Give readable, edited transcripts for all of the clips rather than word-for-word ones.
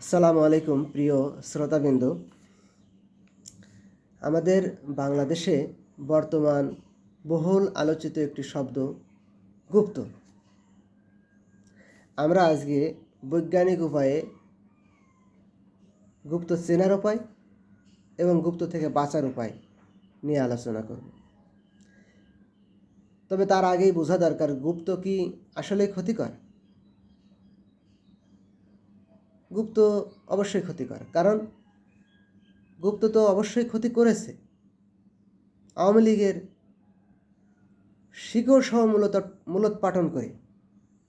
আসসালামু আলাইকুম প্রিয় শ্রোতাবৃন্দ। আমাদের বাংলাদেশে বর্তমান বহুল আলোচিত একটি শব্দ গুপ্ত। আমরা আজকে বৈজ্ঞানিক উপায়ে গুপ্ত চেনার উপায় এবং গুপ্ত থেকে বাঁচার উপায় নিয়ে আলোচনা করব। তবে তার আগেই বোঝা দরকার গুপ্ত কি আসলে ক্ষতিকর। গুপ্ত অবশ্যই ক্ষতিকর, কারণ গুপ্ত তো অবশ্যই ক্ষতি করেছে। আওয়ামী লীগের শিকড় সহ মূলোৎপাটন করে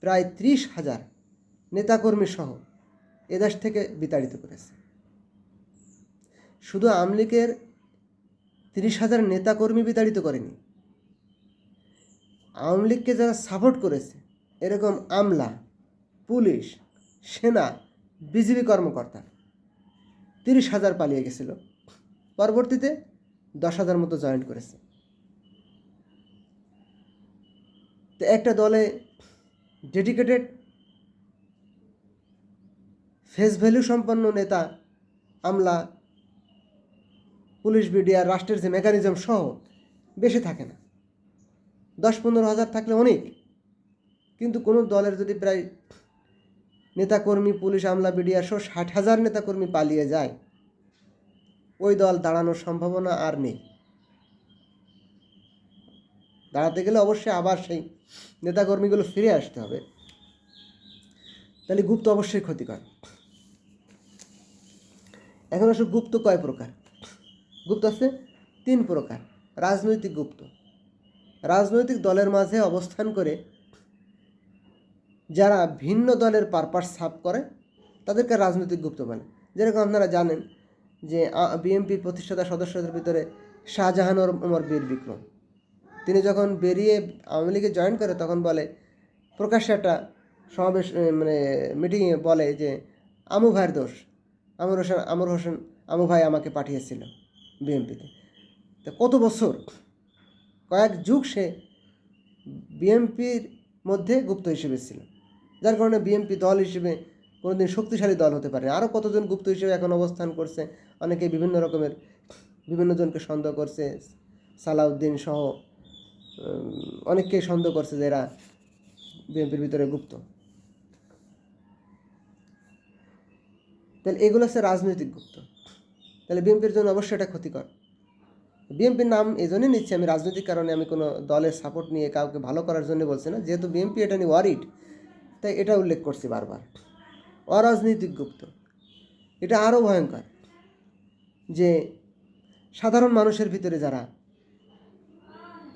প্রায় 30,000 নেতাকর্মী সহ এদেশ থেকে বিতাড়িত করেছে। শুধু আওয়ামী লীগের 30,000 নেতাকর্মী বিতাড়িত করেনি, আওয়ামী লীগকে যারা সাপোর্ট করেছে এরকম আমলা, পুলিশ, সেনা, বিজিবি কর্মকর্তা 30,000 পালিয়ে গেছিল। পরবর্তীতে 10,000 মতো জয়েন করেছে। তো একটা দলে ডেডিকেটেড ফেস ভ্যালু সম্পন্ন নেতা, আমলা, পুলিশ, বিডিআর, রাষ্ট্রের যে মেকানিজম সহ বেশি থাকে না। 10-15,000 থাকলে অনেক, কিন্তু কোনো দলের যদি প্রায় নেতাকর্মী, পুলিশ, আমলা, বিডিআর সহ 60,000 নেতাকর্মী পালিয়ে যায়, ওই দল দাঁড়ানোর সম্ভাবনা আর নেই। দাঁড়াতে গেলে অবশ্যই আবার সেই নেতাকর্মীগুলো ফিরে আসতে হবে। তাহলে গুপ্ত অবশ্যই ক্ষতিকর। এখন আসলে গুপ্ত কয় প্রকার? গুপ্ত আছে 3 প্রকার। রাজনৈতিক গুপ্ত, রাজনৈতিক দলের মাঝে অবস্থান করে যারা ভিন্ন দলের পারপাস সার্ভ করে তাদেরকে রাজনৈতিক গুপ্ত বলে। যেরকম আপনারা জানেন যে বিএনপির প্রতিষ্ঠাতা সদস্যদের ভিতরে শাহজাহান ওমর বীর বিক্রম, তিনি যখন বেরিয়ে আওয়ামী লীগে জয়েন করে তখন বলে, প্রকাশ্যে একটা সমাবেশ মিটিংয়ে বলে যে আমু ভাইয়ের দোষ, আমর হোসেন আমু ভাই আমাকে পাঠিয়েছিল বিএনপিতে। তো কত বছর, কয়েক যুগ সে বিএনপির মধ্যে গুপ্ত হিসেবে ছিল, যার কারণে বিএনপি দল হিসেবে কোনোদিন শক্তিশালী দল হতে পারে। আরও কতজন গুপ্ত হিসেবে এখন অবস্থান করছে, অনেকে বিভিন্ন রকমের বিভিন্ন জনকে সন্দেহ করছে, সালাউদ্দিন সহ অনেককেই সন্দেহ করছে যে এরা বিএনপির ভিতরে গুপ্ত। তাহলে এগুলো হচ্ছে রাজনৈতিক গুপ্ত। তাহলে বিএনপির জন্য অবশ্যই এটা ক্ষতিকর। বিএনপির নাম এই জন্যই নিচ্ছি আমি, রাজনৈতিক কারণে, আমি কোনো দলের সাপোর্ট নিয়ে কাউকে ভালো করার জন্য বলছি না, যেহেতু বিএনপি এটা নিয়ে ওয়ারিড তাই এটা উল্লেখ করছি বারবার। অরাজনৈতিক গুপ্ত এটা আরও ভয়ঙ্কর, যে সাধারণ মানুষের ভিতরে যারা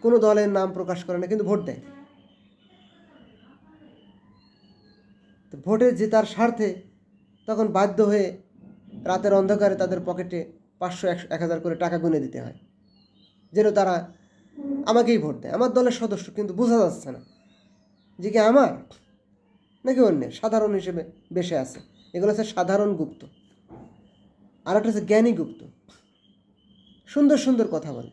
কোনো দলের নাম প্রকাশ করে না কিন্তু ভোট দেয়, তো ভোটে জেতার স্বার্থে তখন বাধ্য হয়ে রাতের অন্ধকারে তাদের পকেটে 500-1,000 করে টাকা গুনে দিতে হয় যেন তারা আমাকেই ভোট দেয়। আমার দলের সদস্য, কিন্তু বোঝা যাচ্ছে না যে কি আমার নাকি অন্যের, সাধারণ হিসেবে বেশে আছে। এগুলো হচ্ছে সাধারণ গুপ্ত। আর একটা হচ্ছে জ্ঞানী গুপ্ত, সুন্দর সুন্দর কথা বলে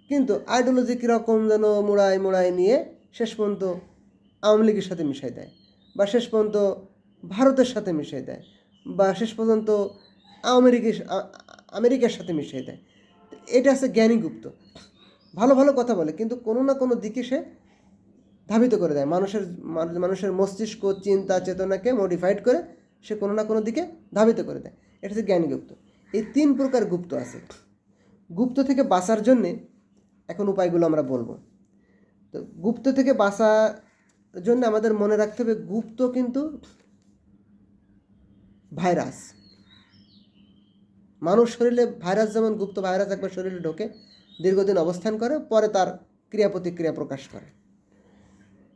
কিন্তু আইডিওলজি কীরকম যেন মোড়ায় নিয়ে শেষ পর্যন্ত আওয়ামী লীগের সাথে মিশাই দেয়, বা শেষ পর্যন্ত ভারতের সাথে মিশিয়ে দেয়, বা শেষ পর্যন্ত আমেরিকার সাথে মিশিয়ে দেয়। এটা হচ্ছে জ্ঞানী গুপ্ত। ভালো ভালো কথা বলে কিন্তু কোনো না কোনো দিকে সে ধাবিত করে দেয়, মানুষের মস্তিষ্ক, চিন্তা, চেতনাকে মডিফাইড করে সে কোনো না কোনো দিকে ধাবিত করে দেয়। এটা হচ্ছে জ্ঞানী গুপ্ত। এই 3 প্রকার গুপ্ত আছে। গুপ্ত থেকে বাঁচার জন্যে এখন উপায়গুলো আমরা বলবো। তো গুপ্ত থেকে বাঁচার জন্য আমাদের মনে রাখতে হবে, গুপ্ত কিন্তু ভাইরাস। মানুষ শরীরে ভাইরাস যেমন, গুপ্ত ভাইরাস একবার শরীরে ঢোকে, দীর্ঘদিন অবস্থান করে, পরে তার ক্রিয়া প্রতিক্রিয়া প্রকাশ করে।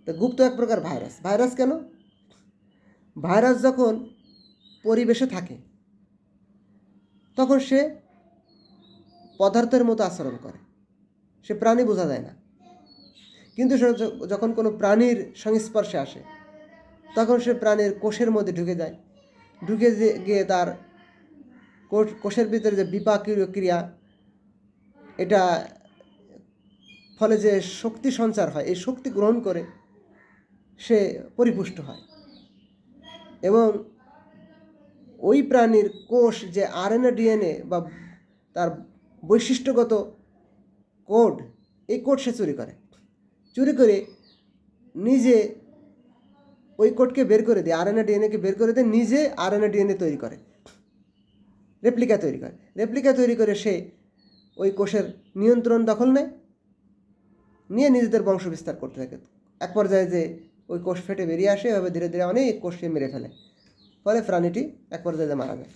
তো গুপ্ত এক প্রকার ভাইরাস। ভাইরাস কেন? ভাইরাস যখন পরিবেশে থাকে তখন সে পদার্থের মতো আচরণ করে, সে প্রাণী বোঝা যায় না, কিন্তু সে যখন কোনো প্রাণীর সংস্পর্শে আসে তখন সে প্রাণীর কোষের মধ্যে ঢুকে যায়, ঢুকে গিয়ে তার কোষের ভিতরে যে বিপাকীয় ক্রিয়া, এটা ফলে যে শক্তি সঞ্চার হয়, এই শক্তি গ্রহণ করে সে পরিপুষ্ট হয় এবং ওই প্রাণীর কোষ যে আরএনএ ডিএনএ বা তার বৈশিষ্ট্যগত কোড, এই কোড সে চুরি করে নিজে ওই কোডকে বের করে দিয়ে, আরএনএ ডিএনএকে বের করে দিয়ে নিজে আরএনএ ডিএনএ তৈরি করে, রেপ্লিকা তৈরি করে সে ওই কোষের নিয়ন্ত্রণ দখল নিয়ে নিজেদের বংশ বিস্তার করতে থাকে। এক পর্যায়ে যে ওই কোষ ফেটে বেরিয়ে আসে, এভাবে ধীরে ধীরে অনেক কোষকে মেরে ফেলে, ফলে প্রাণীটি এক পর্যায়ে মারা যায়।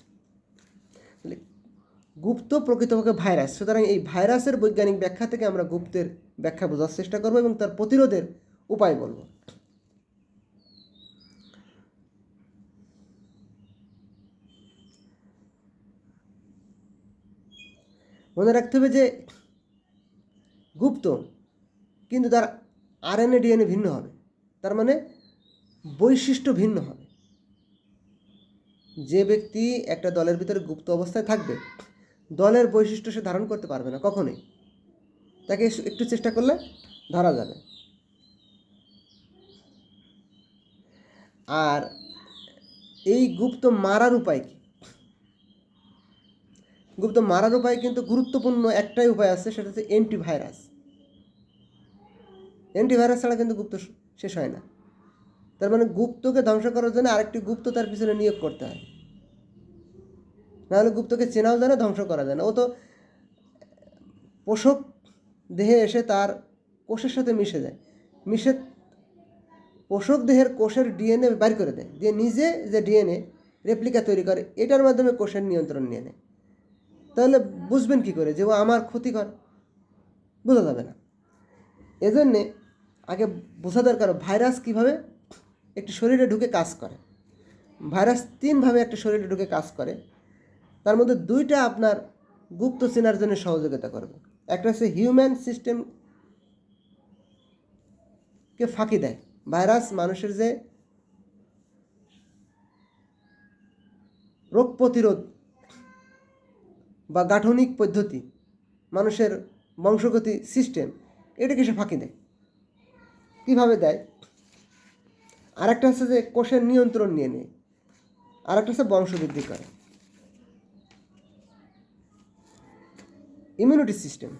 গুপ্ত প্রকৃতপক্ষে ভাইরাস। সুতরাং এই ভাইরাসের বৈজ্ঞানিক ব্যাখ্যা থেকে আমরা গুপ্তের ব্যাখ্যা বোঝার চেষ্টা করব এবং তার প্রতিরোধের উপায় বলব। মনে রাখতে হবে যে গুপ্ত কিন্তু তার আরএনএ ডিএনএ ভিন্ন হবে, তার মানে বৈশিষ্ট্য ভিন্ন হবে। যে ব্যক্তি একটা দলের ভিতরে গুপ্ত অবস্থায় থাকবে, দলের বৈশিষ্ট্য সে ধারণ করতে পারবে না কখনোই। তাকে একটু চেষ্টা করলে ধরা যাবে। আর এই গুপ্ত মারার উপায় কি? গুপ্ত মারার উপায় কিন্তু গুরুত্বপূর্ণ একটাই উপায় আছে, সেটা হচ্ছে অ্যান্টিভাইরাস। অ্যান্টিভাইরাস ছাড়া কিন্তু গুপ্ত শেষ হয় না। তার মানে গুপ্তকে ধ্বংস করার জন্য আরেকটি গুপ্ত তার পিছনে নিয়োগ করতে হয়, নাহলে গুপ্তকে চেনাও যায় না, ধ্বংস করা যায় না। ও তো পোষক দেহে এসে তার কোষের সাথে মিশে পোষক দেহের কোষের ডিএনএ বাইর করে দেয়, দিয়ে নিজে যে ডিএনএ রেপ্লিকা তৈরি করে, এটার মাধ্যমে কোষের নিয়ন্ত্রণ নিয়ে নেয়। তাহলে বুঝবেন কি করে যে ও আমার ক্ষতি করে? বোঝা যাবে না। এজন্যে আগে বোঝা দরকার ভাইরাস কীভাবে একটি শরীরে ঢুকে কাজ করে। ভাইরাস 3 ভাবে একটা শরীরে ঢুকে কাজ করে, তার মধ্যে 2টা আপনার গুপ্ত চেনার জন্য সহযোগিতা করবে। একটা হচ্ছে হিউম্যান সিস্টেমকে ফাঁকি দেয়। ভাইরাস মানুষের যে রোগ প্রতিরোধ বা গাঠনিক পদ্ধতি, মানুষের বংশগতি সিস্টেম, এটাকে সে ফাঁকি দেয়। কীভাবে দেয়? আরেকটা হচ্ছে যে কোষের নিয়ন্ত্রণ নিয়ে নেয়, আরেকটা হচ্ছে বংশবৃদ্ধি করে। ইমিউনিটি সিস্টেম,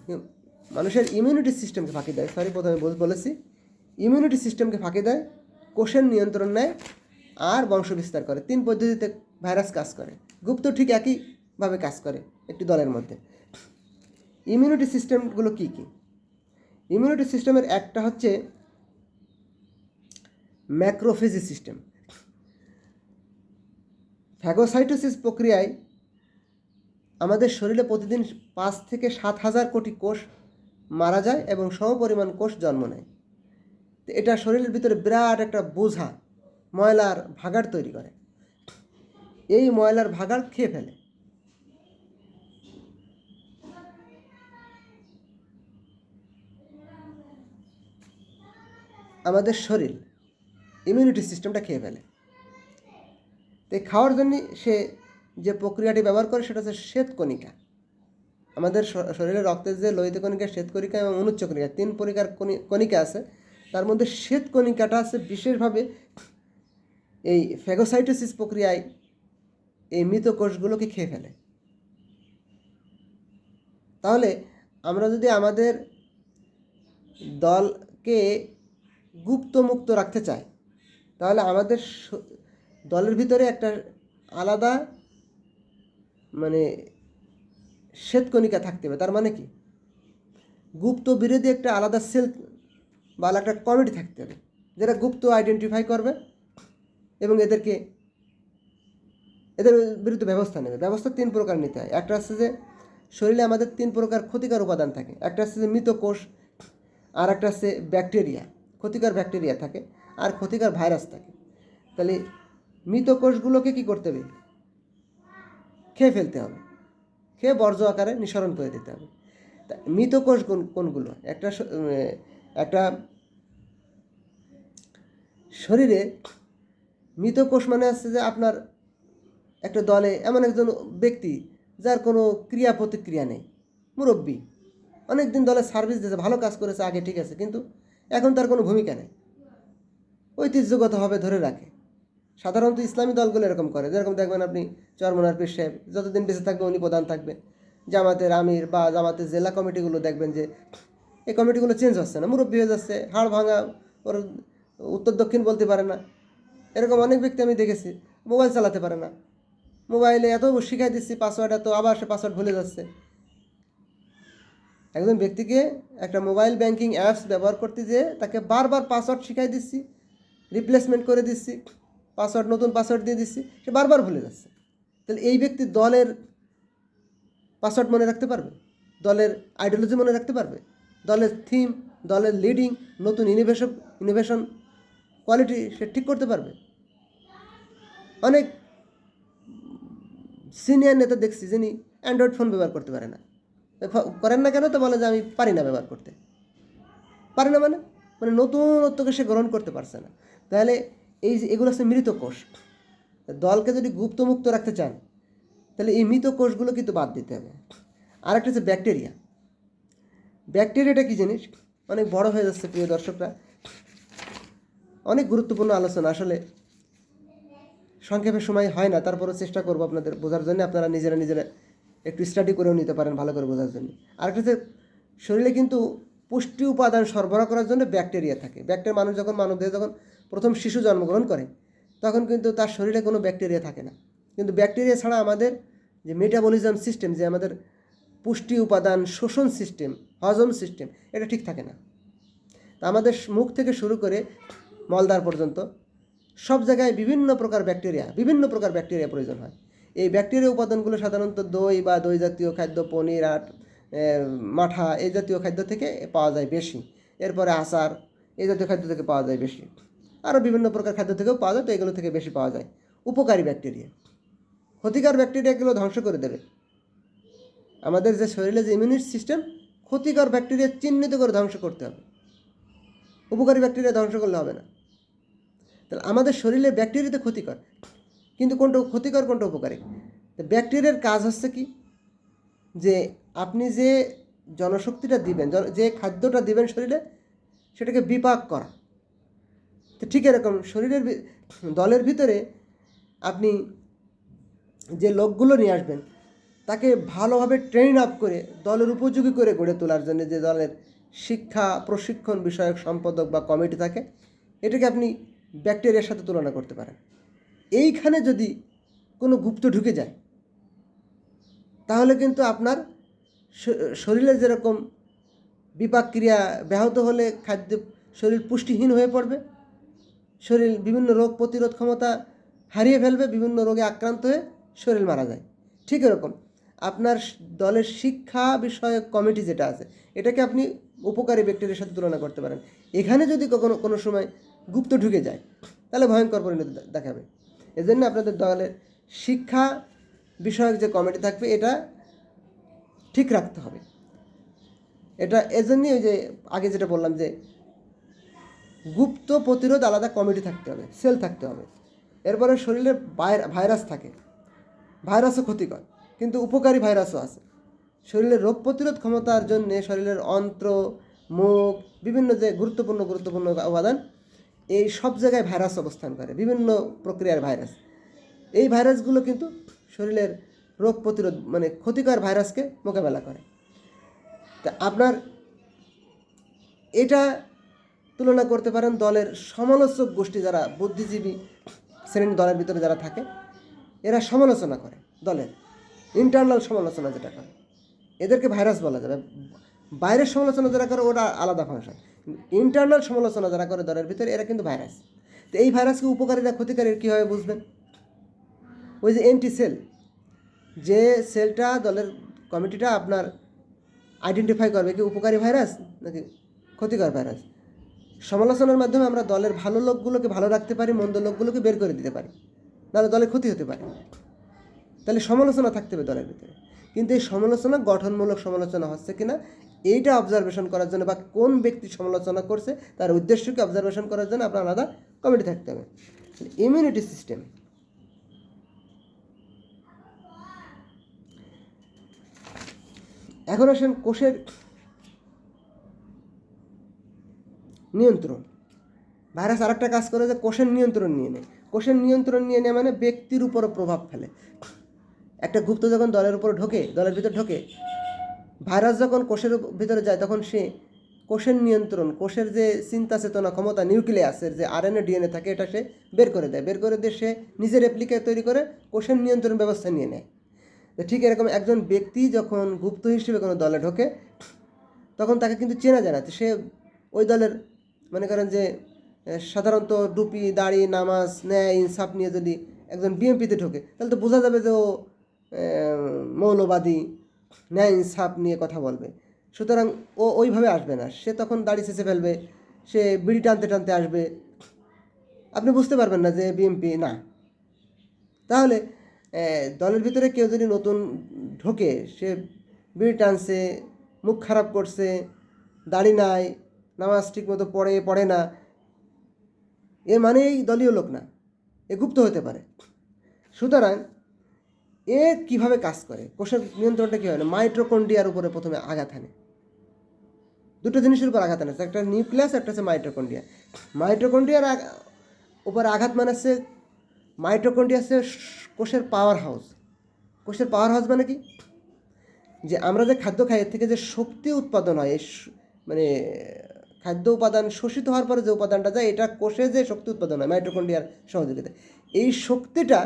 মানুষের ইমিউনিটি সিস্টেমকে ফাঁকি দেয়। প্রথমে বলেছি, ইমিউনিটি সিস্টেমকে ফাঁকি দেয়, কোষের নিয়ন্ত্রণ নেয় আর বংশ বিস্তার করে। 3 পদ্ধতিতে ভাইরাস কাজ করে। গুপ্ত ঠিক একইভাবে কাজ করে একটি দলের মধ্যে। ইমিউনিটি সিস্টেমগুলো কী কী? ইমিউনিটি সিস্টেমের একটা হচ্ছে ম্যাক্রোফেজি সিস্টেম। ফ্যাগোসাইটোসিস প্রক্রিয়ায় আমাদের শরীরে প্রতিদিন 5 থেকে 7,000 কোটি কোষ মারা যায় এবং সমপরিমাণ কোষ জন্ম নেয়। এটা শরীরের ভিতরে বিরাট একটা বোঝা, ময়লার ভাগাড় তৈরি করে। এই ময়লার ভাগাড় খেয়ে ফেলে। আমাদের শরীর ইমিউনিটি সিস্টেমটা খেয়ে ফেলে। তো খাওয়ার জন্য সে যে প্রক্রিয়াটি ব্যবহার করে সেটা হচ্ছে শ্বেতকণিকা। আমাদের শরীরে রক্তের যে লোহিত কণিকা, শ্বেতকণিকা এবং অনুচ্চ কণিকা, 3 প্রকার কণিকা আছে। তার মধ্যে শ্বেতকণিকাটা আছে বিশেষভাবে এই ফ্যাগোসাইটোসিস প্রক্রিয়ায় এই মৃত কোষগুলোকে খেয়ে ফেলে। তাহলে আমরা যদি আমাদের দলকে গুপ্তমুক্ত রাখতে চাই, তাহলে আমাদের দলের ভিতরে একটা আলাদা মানে শ্বেতকণিকা থাকতে হবে। তার মানে কি, গুপ্ত বিরোধী একটা আলাদা সেল বা একটা কমিটি থাকতে হবে, যারা গুপ্ত আইডেন্টিফাই করবে এবং এদের বিরুদ্ধে ব্যবস্থা নেবে। ব্যবস্থা 3 প্রকার নিতে হয়। একটা হচ্ছে যে শরীরে আমাদের 3 প্রকার ক্ষতিকর উপাদান থাকে। একটা হচ্ছে যে মৃত কোষ, আর একটা হচ্ছে ব্যাকটেরিয়া, ক্ষতিকর ব্যাকটেরিয়া থাকে, আর ক্ষতিকর ভাইরাস থাকে। তাহলে মৃত কোষগুলোকে কী করতে হবে? খেয়ে ফেলতে হবে, খেয়ে বর্জ্য আকারে নিঃসরণ করে দিতে হবে। তা মৃত কোষ কোনগুলো? একটা শরীরে মৃত কোষ মানে হচ্ছে যে আপনার একটা দলে এমন একজন ব্যক্তি যার কোনো ক্রিয়া প্রতিক্রিয়া নেই, মুরব্বী, অনেক দিন দলে সার্ভিস দিয়েছে, ভালো কাজ করেছে আগে, ঠিক আছে, কিন্তু এখন তার কোনো ভূমিকা নেই, ঐতিহ্যগতভাবে ধরে রাখে, সাধারণত ইসলামী দলগুলো এরকম করে, যেরকম দেখবেন আপনি চরমনার পীর সাহেব যতদিন বেঁচে থাকবে উনি প্রধান থাকবে, জামাতের আমির বা জামাতের জেলা কমিটিগুলো দেখবেন যে এই কমিটিগুলো চেঞ্জ হচ্ছে না, মুরব্বী হয়ে যাচ্ছে, হাড় ভাঙা, ওর উত্তর দক্ষিণ বলতে পারে না। এরকম অনেক ব্যক্তি আমি দেখেছি, মোবাইল চালাতে পারে না, মোবাইলে এত শিখাই দিচ্ছি পাসওয়ার্ড, এত আবার সে পাসওয়ার্ড ভুলে যাচ্ছে। একজন ব্যক্তিকে একটা মোবাইল ব্যাংকিং অ্যাপস ব্যবহার করতে যেয়ে তাকে বারবার পাসওয়ার্ড শিখাই দিচ্ছি, রিপ্লেসমেন্ট করে দিচ্ছি, পাসওয়ার্ড নতুন পাসওয়ার্ড দিয়ে দিচ্ছি, সে বারবার ভুলে যাচ্ছে। তাহলে এই ব্যক্তি দলের পাসওয়ার্ড মনে রাখতে পারবে? দলের আইডিওলজি মনে রাখতে পারবে? দলের থিম, দলের লিডিং, নতুন ইনোভেশন কোয়ালিটি সে ঠিক করতে পারবে? অনেক সিনিয়র নেতা দেখছি যিনি অ্যান্ড্রয়েড ফোন ব্যবহার করতে পারে না। করেন না কেন? তো বলে যে আমি পারি না ব্যবহার করতে। পারে না মানে মানে নতুনত্বকে সে গ্রহণ করতে পারছে না। তাহলে এগুলো হচ্ছে মৃত কোষ। দলকে যদি গুপ্তমুক্ত রাখতে চান তাহলে এই মৃত কোষগুলো কিন্তু বাদ দিতে হবে। আরেকটা হচ্ছে ব্যাকটেরিয়া। ব্যাকটেরিয়াটা কী জিনিস অনেক বড় হয়ে যাচ্ছে প্রিয় দর্শকরা, অনেক গুরুত্বপূর্ণ আলোচনা, আসলে সংক্ষেপে সময় হয় না, তারপরেও চেষ্টা করবো আপনাদের বোঝার জন্য, আপনারা নিজেরা একটু স্টাডি করেও নিতে পারেন ভালো করে বোঝার জন্য। আরেকটা হচ্ছে শরীরে কিন্তু পুষ্টি উপাদান সরবরাহ করার জন্য ব্যাকটেরিয়া থাকে। মানুষ যখন মানবদেহে যখন প্রথম শিশু জন্মগ্রহণ করে তখন কিন্তু তার শরীরে কোনো ব্যাকটেরিয়া থাকে না, কিন্তু ব্যাকটেরিয়া ছাড়া আমাদের যে মেটাবলিজম সিস্টেম, যে আমাদের পুষ্টি উপাদান শোষণ সিস্টেম, হজম সিস্টেম, এটা ঠিক থাকে না। তা আমাদের মুখ থেকে শুরু করে মলদ্বার পর্যন্ত সব জায়গায় বিভিন্ন প্রকার ব্যাকটেরিয়া প্রয়োজন হয়। এই ব্যাকটেরিয়া উপাদানগুলো সাধারণত দই বা দই জাতীয় খাদ্য, পনির, মাঠা এই জাতীয় খাদ্য থেকে পাওয়া যায় বেশি। এরপরে আচার এই জাতীয় খাদ্য থেকে পাওয়া যায় বেশি, আরও বিভিন্ন প্রকার খাদ্য থেকেও পাওয়া যায়, তো এগুলো থেকে বেশি পাওয়া যায় উপকারী ব্যাকটেরিয়া। ক্ষতিকর ব্যাকটেরিয়াগুলো ধ্বংস করে দেবে। আমাদের যে শরীরে যে ইমিউনিটি সিস্টেম, ক্ষতিকর ব্যাকটেরিয়া চিহ্নিত করে ধ্বংস করতে হবে, উপকারী ব্যাকটেরিয়া ধ্বংস করলে হবে না। তাহলে আমাদের শরীরে ব্যাকটেরিয়া তো ক্ষতিকর, কিন্তু কোনটা ক্ষতিকর কোনটা উপকারী? ব্যাকটেরিয়ার কাজ হচ্ছে কি, যে আপনি যে জনশক্তিটা দিবেন, যে খাদ্যটা দিবেন শরীরে, সেটাকে বিপাক করা। তো ঠিক এরকম দলের ভিতরে আপনি যে লোকগুলো নিয়ে আসবেন তাকে ভালোভাবে ট্রেন আপ করে দলের উপযোগী করে গড়ে তোলার জন্য যে দলের শিক্ষা প্রশিক্ষণ বিষয়ক সম্পাদক বা কমিটি থাকে, এটাকে আপনি ব্যাকটেরিয়ার সাথে তুলনা করতে পারেন। এইখানে যদি কোনো গুপ্ত ঢুকে যায় তাহলে কিন্তু আপনার শরীরে যেরকম বিপাক ক্রিয়া ব্যাহত হলে শরীর পুষ্টিহীন হয়ে পড়বে, শরীর বিভিন্ন রোগ প্রতিরোধ ক্ষমতা হারিয়ে ফেলবে, বিভিন্ন রোগে আক্রান্ত হয়ে শরীর মারা যায়। ঠিক এরকম আপনার দলের শিক্ষা বিষয়ক কমিটি যেটা আছে, এটাকে আপনি উপকারী ব্যাকটেরিয়ার সাথে তুলনা করতে পারেন। এখানে যদি কোনো সময় গুপ্ত ঢুকে যায় তাহলে ভয়ঙ্কর পরিণতি দেখাবে। এজন্য আপনাদের দলের শিক্ষা বিষয়ক যে কমিটি থাকবে এটা ঠিক রাখতে হবে। এটা এজন্যই ওই যে আগে যেটা বললাম যে গুপ্ত প্রতিরোধ আলাদা কমিটি থাকতে হবে, সেল থাকতে হবে। এরপরে শরীরে ভাইরাস থাকে, ভাইরাসও ক্ষতিকর, কিন্তু উপকারী ভাইরাসও আছে। শরীরের রোগ প্রতিরোধ ক্ষমতার জন্যে শরীরের অন্ত্র, মুখ, বিভিন্ন যে গুরুত্বপূর্ণ উপাদান, এই সব জায়গায় ভাইরাস অবস্থান করে, বিভিন্ন প্রক্রিয়ার ভাইরাস। এই ভাইরাসগুলো কিন্তু শরীরের রোগ প্রতিরোধ মানে ক্ষতিকর ভাইরাসকে মোকাবেলা করে। তা আপনার এটা তুলনা করতে পারেন দলের সমালোচক গোষ্ঠী, যারা বুদ্ধিজীবী শ্রেণী দলের ভিতরে যারা থাকে, এরা সমালোচনা করে, দলের ইন্টারনাল সমালোচনা যেটা করে, এদেরকে ভাইরাস বলা যাবে। বাইরের সমালোচনা যারা করে ওটা আলাদা ফাংশন, ইন্টারনাল সমালোচনা যারা করে দলের ভিতরে, এরা কিন্তু ভাইরাস। তো এই ভাইরাসকে উপকারীরা ক্ষতিকারী কীভাবে বুঝবেন? ওই যে এন্টি সেল, যে সেলটা দলের কমিটিটা আপনার আইডেন্টিফাই করবে কি উপকারী ভাইরাস নাকি ক্ষতিকর ভাইরাস। সমালোচনার মাধ্যমে আমরা দলের ভালো লোকগুলোকে ভালো রাখতে পারি, মন্দ লোকগুলোকে বের করে দিতে পারি, নাহলে দলের ক্ষতি হতে পারে। তাহলে সমালোচনা থাকতে হবে দলের ভিতরে, কিন্তু এই সমালোচনা গঠনমূলক সমালোচনা হচ্ছে কিনা এইটা অবজারভেশন করার জন্য, বা কোন ব্যক্তি সমালোচনা করছে তার উদ্দেশ্যকে অবজারভেশন করার জন্য আপনার আলাদা কমিটি থাকতে হবে। ইমিউনিটি সিস্টেম, এখন আসেন কোষের নিয়ন্ত্রণ। ভাইরাস আরেকটা কাজ করে যে কোষের নিয়ন্ত্রণ নিয়ে নেয়। কোষের নিয়ন্ত্রণ নিয়ে নেয় মানে ব্যক্তির উপরও প্রভাব ফেলে। একটা গুপ্ত যখন দলের উপর ঢোকে, দলের ভিতর ঢোকে, ভাইরাস যখন কোষের ভিতরে যায় তখন সে কোষের নিয়ন্ত্রণ, কোষের যে চিন্তা চেতনা ক্ষমতা, নিউক্লিয়াসের যে আরএনএ ডিএনএ থাকে, এটা সে বের করে দেয়। বের করে দিয়ে সে নিজের রেপ্লিকা তৈরি করে কোষের নিয়ন্ত্রণ ব্যবস্থা নিয়ে নেয়। তো ঠিক এরকম একজন ব্যক্তি যখন গুপ্ত হিসেবে কোনো দলে ঢোকে তখন তাকে কিন্তু চেনা যায় না। সে ওই দলের মনে করেন যে সাধারণত টুপি, দাড়ি, নামাজ, ন্যায়, ইনসাফ নিয়ে যদি একজন বিএনপিতে ঢোকে তাহলে তো বোঝা যাবে যে ও মৌলবাদী, ন্যায় ইনসাফ নিয়ে কথা বলবে। সুতরাং ও ওইভাবে আসবে না, সে তখন দাড়ি চেঁচে ফেলবে, সে বিড়ি টানতে টানতে আসবে, আপনি বুঝতে পারবেন না যে বিএনপি না। তাহলে দলের ভিতরে কেউ যদি নতুন ঢোকে, সে বিড়ি টানছে, মুখ খারাপ করছে, দাড়ি নাই, নামাজ ঠিক মতো পড়ে না, এ মানেই দলীয় লোক না, এ গুপ্ত হতে পারে। সুতরাং এ কিভাবে কাজ করে, কোষের নিয়ন্ত্রণটা কী হয় না, মাইটোকন্ড্রিয়ার উপরে প্রথমে আঘাত হানে। দুটো জিনিসের উপর আঘাত হানে, একটা নিউক্লিয়াস, একটা হচ্ছে মাইটোকন্ড্রিয়া। মাইটোকন্ড্রিয়ার উপরে আঘাত মানাচ্ছে, মাইটোকন্ড্রিয়া হচ্ছে কোষের পাওয়ার হাউস। কোষের পাওয়ার হাউস মানে কি, যে আমরা যে খাদ্য খাই এর থেকে যে শক্তি উৎপাদন হয়, মানে খাদ্য উপাদান শোষিত হওয়ার পরে যে উপাদানটা যায়, এটা কোষে যে শক্তি উৎপাদন হয় মাইটোকন্ড্রিয়ার সহযোগিতায়, এই শক্তিটা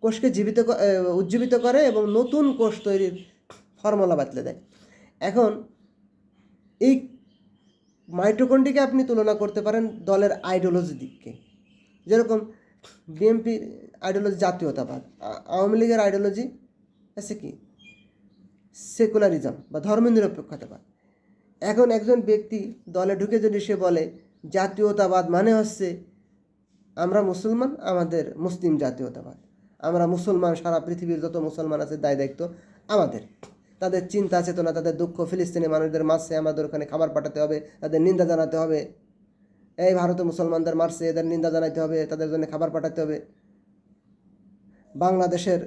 কোষকে উজ্জীবিত করে এবং নতুন কোষ তৈরির ফর্মুলা বাতলে দেয়। এখন এই মাইটোকন্ড্রিয়াকে আপনি তুলনা করতে পারেন দলের আইডিওলজির দিককে। যেরকম বিএনপির আইডিওলজি জাতীয়তাবাদ, আওয়ামী লীগের আইডিওলজি আছে কি সেকুলারিজম বা ধর্মনিরপেক্ষতাবাদ। এখন একজন ব্যক্তি দলে ঢুকে যদি সে বলে জাতীয়তাবাদ মানে হচ্ছে আমরা মুসলমান, আমাদের মুসলিম জাতীয়তাবাদ, আমরা মুসলমান, সারা পৃথিবীর যত মুসলমান আছে দায় দায়িত্ব আমাদের, তাদের চিন্তা চেতনা, তাদের দুঃখ, ফিলিস্তিনি মানুষদের মারছে, আমাদের ওখানে খাবার পাঠাতে হবে, তাদের নিন্দা জানাতে হবে, এই ভারতে মুসলমানদের মারছে, এদের নিন্দা জানাতে হবে, তাদের জন্য খাবার পাঠাতে হবে, বাংলাদেশের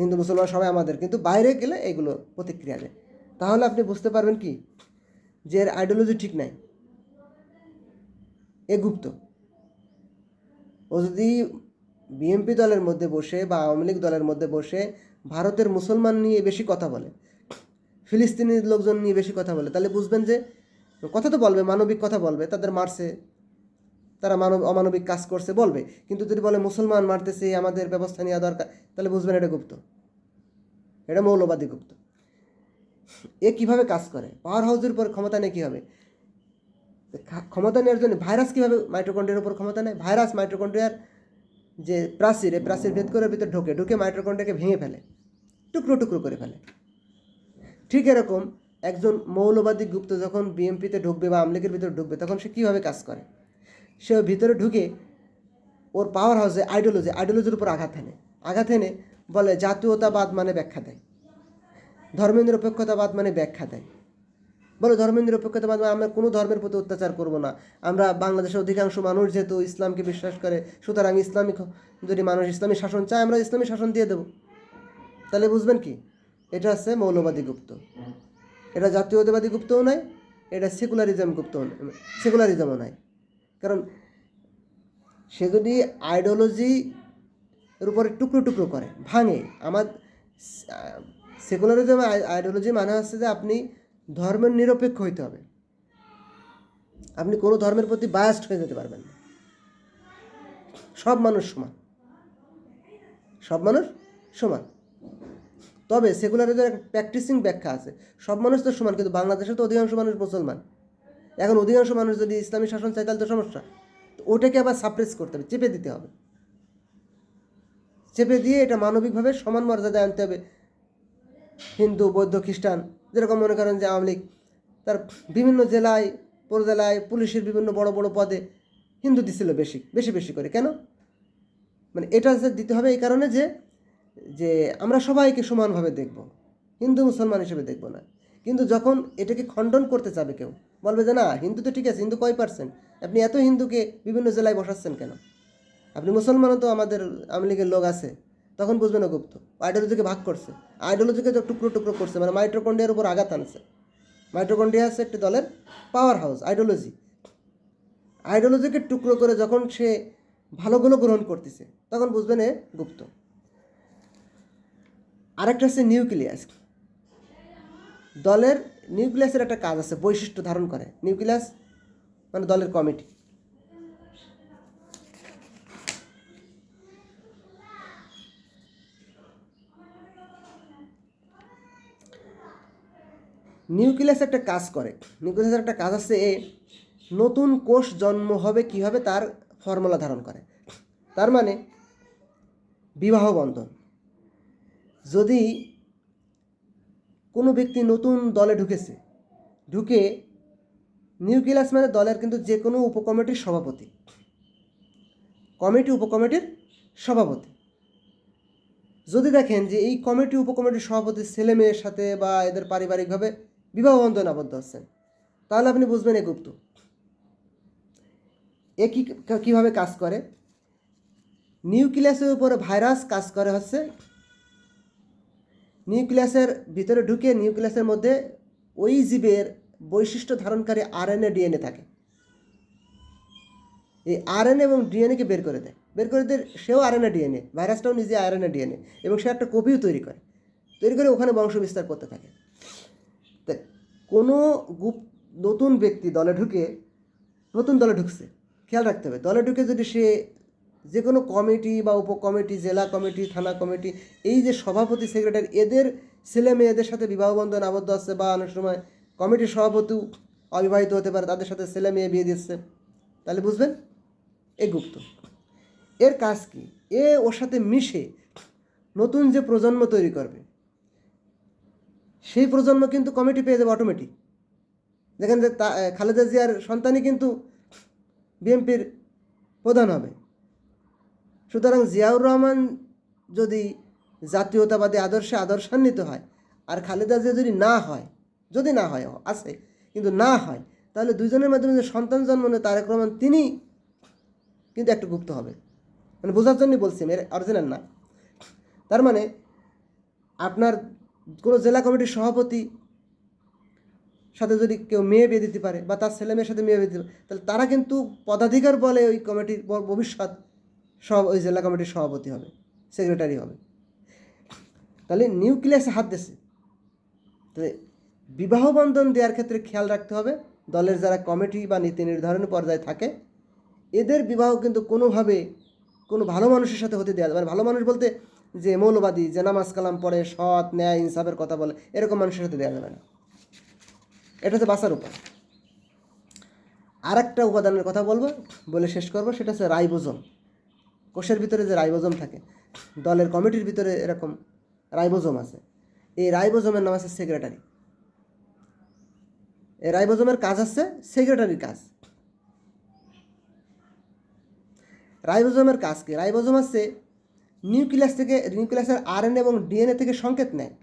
হিন্দু মুসলমান সবাই আমাদের, কিন্তু বাইরে গেলে এগুলো প্রতিক্রিয়া দেয়। তাহলে আপনি বুঝতে পারবেন কি যে এর আইডিওলজি ঠিক নাই, এ গুপ্ত। ও যদি বিএনপি দলের মধ্যে বসে বা আওয়ামী লীগ দলের মধ্যে বসে ভারতের মুসলমান নিয়ে বেশি কথা বলে, ফিলিস্তিনির লোকজন নিয়ে বেশি কথা বলে, তাহলে বুঝবেন যে কথা তো বলবে, মানবিক কথা বলবে, তাদের মারছে, তারা অমানবিক কাজ করছে বলবে, কিন্তু যদি বলে মুসলমান মারতেছে, আমাদের ব্যবস্থা নেওয়া দরকার, তাহলে বুঝবেন এটা গুপ্ত, এটা মৌলবাদী গুপ্ত। এ কিভাবে কাজ করে, পাওয়ার হাউসের উপর ক্ষমতা নেই, কী হবে ক্ষমতা নেওয়ার জন্য ভাইরাস কীভাবে মাইটোকন্ড্রিয়ার উপর ক্ষমতা নেয়, ভাইরাস মাইটোকন্ড্রিয়ার যে প্রাচীর, এই প্রাচীর ভেদ করে ভিতরে ঢুকে মাইটোকন্ড্রিয়াকে ভেঙে ফেলে, টুকরো টুকরো করে ফেলে। ঠিক এরকম একজন মৌলবাদী গুপ্ত যখন বিএনপিতে ঢুকবে বা আওয়ামী লীগের ভিতরে ঢুকবে, তখন সে কীভাবে কাজ করে, সে ভিতরে ঢুকে ওর পাওয়ার হাউসে আইডিওলজির উপর আঘাত এনে বলে জাতীয়তাবাদ মানে ব্যাখ্যা দেয়, ধর্মনিরপেক্ষতাবাদ মানে ব্যাখ্যা দেয়, বলে ধর্মনিরপেক্ষতাবাদ মানে আমরা কোনো ধর্মের প্রতি অত্যাচার করব না, আমরা বাংলাদেশের অধিকাংশ মানুষ যেহেতু ইসলামকে বিশ্বাস করে, সুতরাং যদি মানুষ ইসলামী শাসন চায় আমরা ইসলামী শাসন দিয়ে দেব। তাহলে বুঝবেন কি, এটা হচ্ছে মৌলবাদী গুপ্ত, এটা জাতীয়তাবাদী গুপ্তও নয়, এটা সেকুলারিজমও নয়। কারণ সে যদি আইডিওলজির উপরে টুকরো টুকরো করে, ভাঙে, সেকুলারিজম আইডিওলজি মানে হচ্ছে যে আপনি ধর্মের নিরপেক্ষ হইতে হবে, আপনি কোনো ধর্মের প্রতি বায়াসড হয়ে যেতে পারবেন না, সব মানুষ সমান। তবে সেকুলারিজমের একটা প্র্যাকটিসিং ব্যাখ্যা আছে, সব মানুষ তো সমান, কিন্তু বাংলাদেশে তো অধিকাংশ মানুষ মুসলমান, এখন অধিকাংশ মানুষ যদি ইসলামী শাসন চায় তাহলে তো সমস্যা, তো ওটাকে আবার সাপ্রেস করতে হবে, চেপে দিতে হবে, চেপে দিয়ে এটা মানবিকভাবে সমান মর্যাদায় আনতে হবে। হিন্দু, বৌদ্ধ, খ্রিস্টান, যেরকম মনে করেন যে আওয়ামী লীগ তার বিভিন্ন জেলায়, উপজেলায়, পুলিশের বিভিন্ন বড় বড় পদে হিন্দু দিছিল বেশি করে, কেন, মানে এটা দিতে হবে এই কারণে যে আমরা সবাইকে সমানভাবে দেখব, হিন্দু মুসলমান হিসেবে দেখব না। কিন্তু যখন এটাকে খণ্ডন করতে চাবে কেউ, বলবে যে না হিন্দু তো ঠিক আছে, হিন্দু কয় পার্সেন্ট, আপনি এত হিন্দুকে বিভিন্ন জেলায় বসাচ্ছেন কেন, আপনি মুসলমানও তো আমাদের আওয়ামী লীগের লোক আছে, তখন বুঝবেন না গুপ্ত। আইডিওলজিকে ভাগ করছে, আইডিওলজিকে তো টুকরো টুকরো করছে, মানে মাইটোকন্ড্রিয়ার উপর আঘাত আনছে। মাইটোকন্ড্রিয়া হচ্ছে একটি দলের পাওয়ার হাউস, আইডিওলজিকে টুকরো করে যখন সে ভালোগুলো গ্রহণ করতেছে তখন বুঝবেন এ গুপ্ত। আরেকটা হচ্ছে নিউক্লিয়াস। দলের নিউক্লিয়াসের একটা কাজ আছে, বৈশিষ্ট্য ধারণ করে। নিউক্লিয়াস মানে দলের কমিটি। নিউক্লিয়াস একটা কাজ করে। নিউক্লিয়াসের একটা কাজ আছে, এ নতুন কোষ জন্ম হবে কীভাবে তার ফর্মুলা ধারণ করে। তার মানে বিবাহ বন্ধন। যদি কোনো ব্যক্তি নতুন দলে ঢুকে নিউক্লিয়াস মানে দলের কিন্তু যে কোনো উপকমিটির সভাপতি, উপকমিটির সভাপতি। যদি দেখেন যে এই উপকমিটির সভাপতির ছেলে মেয়ের সাথে বা এদের পারিবারিকভাবে বিবাহ বন্ধনে আবদ্ধ হচ্ছেন, তাহলে আপনি বুঝবেন এ গুপ্ত। এ কীভাবে কাজ করে? নিউক্লিয়াসের উপরে ভাইরাস কাজ করে হচ্ছে, নিউক্লিয়াসের ভিতরে ঢুকে নিউক্লিয়াসের মধ্যে ওই জীবের বৈশিষ্ট্য ধারণকারী আরএনএ ডিএনএ থাকে। এই আরএনএ এবং ডিএনএকে বের করে দেয়। সেও আরএনএ ডিএনএ, ভাইরাসটাও নিজে আরএনএ ডিএনএ, এবং সে একটা কপিও তৈরি করে ওখানে বংশ বিস্তার করতে থাকে। তাই কোনো নতুন ব্যক্তি নতুন দলে ঢুকছে, খেয়াল রাখতে হবে, দলে ঢুকে যদি সে যে কোনো কমিটি বা উপকমিটি, জেলা কমিটি, থানা কমিটি, এই যে সভাপতি, সেক্রেটারি, এদের ছেলে মেয়েদের সাথে বিবাহ বন্ধন আবদ্ধ আছে, বা অনেক সময় কমিটির সভাপতিও অবিবাহিত হতে পারে, তাদের সাথে ছেলে মেয়ে বিয়ে দিচ্ছে, তাহলে বুঝবেন এ গুপ্ত। এর কাজ কি? ওর সাথে মিশে নতুন যে প্রজন্ম তৈরি করবে, সেই প্রজন্ম কিন্তু কমিটি পেয়ে যাবে অটোমেটিক। দেখেন যে খালেদা জিয়ার সন্তানই কিন্তু বিএনপির প্রধান হবে। সুতরাং জিয়াউর রহমান যদি জাতীয়তাবাদী আদর্শান্বিত হয়, আর খালেদা জিয়া যদি না হয় আছে কিন্তু না হয়, তাহলে দুজনের মাধ্যমে যে সন্তান জন্ম নেয় তারেক রহমান, তিনি কিন্তু একটু গুপ্ত হবে। মানে বোঝার জন্যই বলছি, এর অরিজিনাল না। তার মানে আপনার কোনো জেলা কমিটির সভাপতি সাথে যদি কেউ মেয়ে বিয়ে দিতে পারে, বা তার ছেলে মেয়ের সাথে মেয়ে বিয়ে দিতে পারে, তাহলে তারা কিন্তু পদাধিকার বলে ওই কমিটির ভবিষ্যৎ ওই জেলা কমিটির সভাপতি হবে, সেক্রেটারি হবে। তাহলে নিউক্লিয়াসে হাত দিয়েছে। তাহলে বিবাহ বন্ধন দেওয়ার ক্ষেত্রে খেয়াল রাখতে হবে, দলের যারা কমিটি বা নীতি নির্ধারণী পর্যায়ে থাকে, এদের বিবাহ কিন্তু কোনোভাবে কোনো ভালো মানুষের সাথে হতে দেওয়া যাবে। মানে ভালো মানুষ বলতে যে মৌলবাদী, যে নামাজ কালাম পড়ে, সৎ, ন্যায়, ইনসাফের কথা বলে, এরকম মানুষের সাথে দেওয়া যাবে না। এটা হচ্ছে বাঁচার উপায়। আর একটা উপাদানের কথা বলে শেষ করবো, সেটা হচ্ছে রাইবোজোম। কোষের ভিতরে যে রাইবোজোম থাকে, দলের কমিটির ভিতরে এরকম রাইবোজোম আছে। এই রাইবোজোমের নাম আছে সেক্রেটারি। এই রাইবোজোমের কাজ আছে সেক্রেটারির কাজ। রাইবোজোমের কাজ কি? রাইবোজোম আছে নিউক্লিয়াসের আরএনএ এবং ডিএনএ থেকে সংকেত নেয়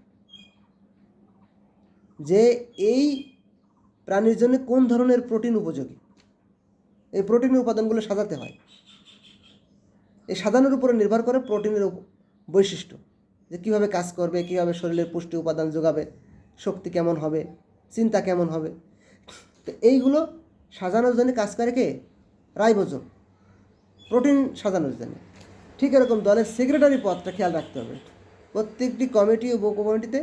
যে এই প্রাণীর জন্য কোন ধরনের প্রোটিন উপযোগী। এই প্রোটিনের উপাদানগুলো সাজাতে হয়। এই সাজানোর উপরে নির্ভর করে প্রোটিনের বৈশিষ্ট্য, যে কীভাবে কাজ করবে, কীভাবে শরীরের পুষ্টি উপাদান যোগাবে, শক্তি কেমন হবে, চিন্তা কেমন হবে। তো এইগুলো সাজানোর জন্য কাজ করে কে? রাইবোজোম, প্রোটিন সাজানোর জন্য। ঠিক এরকম দলের সেক্রেটারি পদটা খেয়াল রাখতে হবে। প্রত্যেকটি কমিটি ও উপকমিটিতে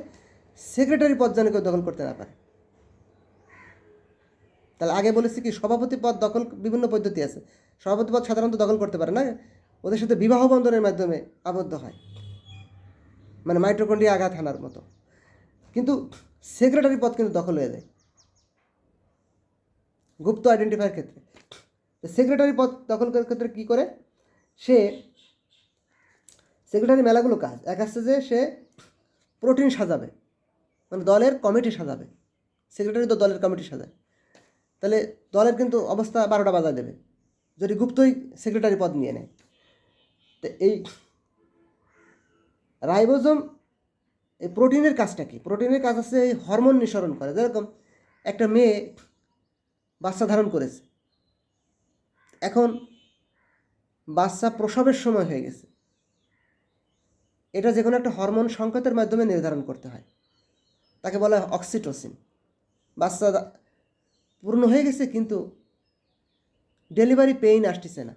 সেক্রেটারি পদ যেন কেউ দখল করতে না পারে। তাহলে আগে বলেছি কি, সভাপতি পদ দখল বিভিন্ন পদ্ধতি আছে। সভাপতি পদ সাধারণত দখল করতে পারে না, ওদের সাথে বিবাহ বন্ধনের মাধ্যমে আবদ্ধ হয়, মানে মাইটোকন্ড্রিয়া আঘাত হানার মতো। কিন্তু সেক্রেটারি পদ কিন্তু দখল হয়ে যায় গুপ্ত আইডেন্টিফায়ার ক্ষেত্রে। সেক্রেটারি পদ দখল করার ক্ষেত্রে কী করে? সেক্রেটারি মেলাগুলো কাজ। এক আসছে যে সে প্রোটিন সাজাবে, মানে দলের কমিটি সাজাবে। সেক্রেটারি তো দলের কমিটি সাজায়, তাহলে দলের কিন্তু অবস্থা 12টা বাজায় দেবে যদি গুপ্তই সেক্রেটারি পদ নিয়ে নেয়। তো এই রাইবোজোম, এই প্রোটিনের কাজটা কি? প্রোটিনের কাজ আছে এই হরমোন নিঃসরণ করে। যেরকম একটা মেয়ে বাচ্চা ধারণ করেছে, এখন বাচ্চা প্রসবের সময় হয়ে গেছে, এটা যে কোনো একটা হরমোন সংকেতের মাধ্যমে নির্ধারণ করতে হয়, তাকে বলা হয় অক্সিটোসিন। বাচ্চা পূর্ণ হয়ে গেছে কিন্তু ডেলিভারি পেইন আসতেছে না,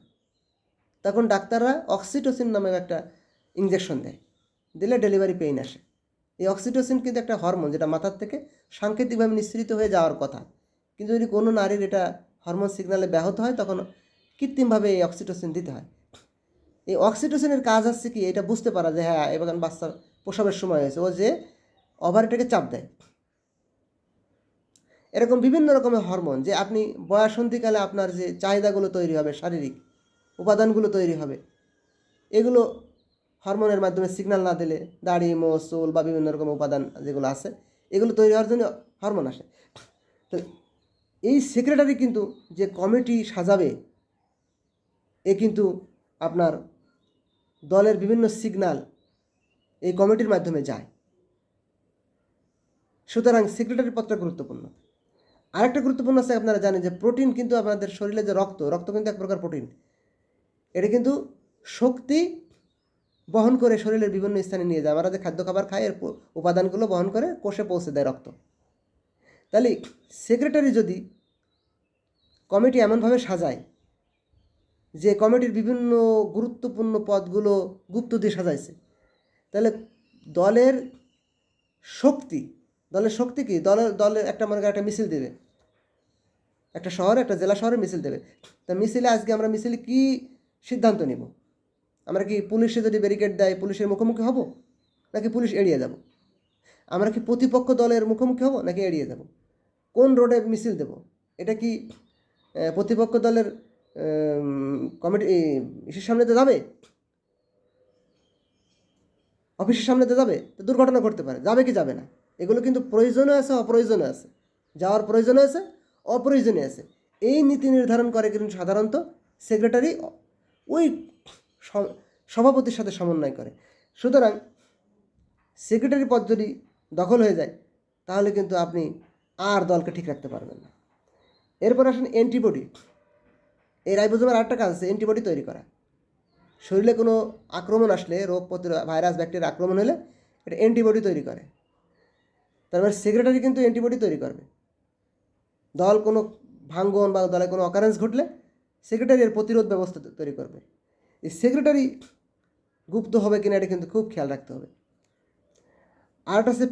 তখন ডাক্তাররা অক্সিটোসিন নামে একটা ইঞ্জেকশন দেয়, দিলে ডেলিভারি পেইন আসে। এই অক্সিটোসিন কিন্তু একটা হরমোন, যেটা মাথার থেকে সাংকেতিকভাবে নিঃসৃত হয়ে যাওয়ার কথা, কিন্তু যদি কোনো নারীর এটা হরমোন সিগন্যালে ব্যাহত হয় তখন কৃত্রিমভাবে এই অক্সিটোসিন দিতে হয়। এই অক্সিটোসিনের কাজ হচ্ছে কি, এটা বুঝতে পারা যে হ্যাঁ এবার বাচ্চার প্রসবের সময় হয়েছে, ও যে ওভারিটাকে চাপ দেয়। এরকম বিভিন্ন রকমের হরমোন, যে আপনি বয়সন্ধিকালে আপনার যে চাহিদাগুলো তৈরি হবে, শারীরিক উপাদানগুলো তৈরি হবে, এগুলো হরমোনের মাধ্যমে সিগন্যাল না দিলে দাড়ি, মোচ, চুল বা বিভিন্ন রকমের উপাদান যেগুলো আছে এগুলো তৈরি হওয়ার জন্য হরমোন আসে। তো এই সেক্রেটারি কিন্তু যে কমিটি সাজাবে, এ কিন্তু আপনার দলের বিভিন্ন সিগন্যাল এই কমিটির মাধ্যমে যায়। সুতরাং সেক্রেটারি পদটা গুরুত্বপূর্ণ। আরেকটা গুরুত্বপূর্ণ আছে, আপনারা জানেন যে প্রোটিন কিন্তু আমাদের শরীরে যে রক্ত কিন্তু এক প্রকার প্রোটিন, এটা কিন্তু শক্তি বহন করে শরীরের বিভিন্ন স্থানে নিয়ে যায়। আমরা যে খাদ্য খাবার খাই, এর উপাদানগুলো বহন করে কোষে পৌঁছে দেয় রক্ত। তাহলে সেক্রেটারি যদি কমিটি এমনভাবে সাজায় যে কমিটির বিভিন্ন গুরুত্বপূর্ণ পদগুলো গুপ্ত দিয়ে সাজাইছে, তাহলে দলের শক্তি কি, দলের একটা মনে করেন একটা মিছিল দেবে, একটা শহরে, একটা জেলা শহরে মিছিল দেবে। তা মিছিলে আজকে আমরা মিছিলে কি সিদ্ধান্ত নিব? আমরা কি পুলিশে যদি ব্যারিকেড দেয় পুলিশের মুখোমুখি হব, নাকি পুলিশ এড়িয়ে যাব? আমরা কি প্রতিপক্ষ দলের মুখোমুখি হব, নাকি এড়িয়ে যাব? কোন রোডে মিছিল দেব? এটা কি প্রতিপক্ষ দলের কমিটি ইসের সামনেতে যাবে, অফিসের সামনেতে যাবে? তো দুর্ঘটনা ঘটতে পারে, যাবে কি যাবে না? এগুলো কিন্তু প্রয়োজনও আছে, অপ্রয়োজনও আছে, যাওয়ার প্রয়োজনও আছে, অপ্রয়োজনীয় আছে। এই নীতি নির্ধারণ করে কিন্তু সাধারণত সেক্রেটারি ওই সভাপতির সাথে সমন্বয় করে। সুতরাং সেক্রেটারি পদ যদি দখল হয়ে যায় তাহলে কিন্তু আপনি আর দলকে ঠিক রাখতে পারবেন না। এরপর আসেন অ্যান্টিবডি। এই রাইবোজোমের আরেকটা কাজ আছে, অ্যান্টিবডি তৈরি করা। শরীরে কোনো আক্রমণ আসলে, রোগ প্রতিরোধ, ভাইরাস, ব্যাকটেরিয়া আক্রমণ হলে এটা অ্যান্টিবডি তৈরি করে। তার মানে সেক্রেটারি কিন্তু অ্যান্টিবডি তৈরি করবে। দল কোনো ভাঙ্গন বা দলে কোনো অকারেন্স ঘটলে সেক্রেটারি এর প্রতিরোধ ব্যবস্থা তৈরি করবে। এই সেক্রেটারি গুপ্ত হবে কিনা এটা কিন্তু খুব খেয়াল রাখতে হবে। আরেকটা আছে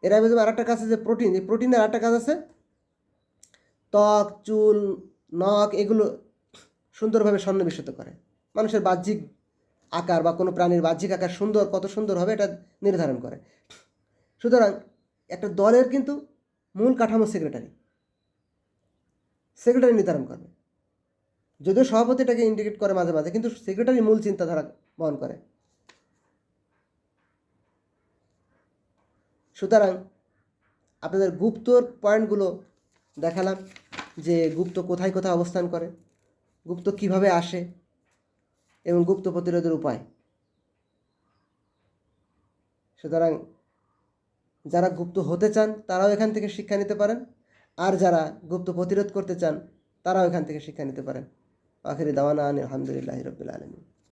এর আরেকটা কাজ আছে যে প্রোটিন। এই প্রোটিনের আরেকটা কাজ আছে, ত্বক, চুল, নখ এগুলো সুন্দরভাবে সন্নিবেশিত করে। মানুষের বাহ্যিক আকার বা কোনো প্রাণীর বাহ্যিক আকার কত সুন্দর হবে এটা নির্ধারণ করে। সুতরাং একটা দলের কিন্তু মূল কাঠামো সেক্রেটারি নির্ধারণ করবে। যদিও সভাপতি এটাকে ইন্ডিকেট করে মাঝে মাঝে, কিন্তু সেক্রেটারি মূল চিন্তাধারা বহন করে। সুতরাং আপনাদের গুপ্তর পয়েন্টগুলো দেখালাম, যে গুপ্ত কোথায় কোথায় অবস্থান করে, গুপ্ত কিভাবে আসে এবং গুপ্ত প্রতিরোধের উপায়। সুতরাং যারা গুপ্ত হতে চান তারাও এখান থেকে শিক্ষা নিতে পারেন, আর যারা গুপ্ত প্রতিরোধ করতে চান তারাও এখান থেকে শিক্ষা নিতে পারেন। আখিরি দাওয়ানা আলহামদুলিল্লাহি রাব্বিল আলামিন।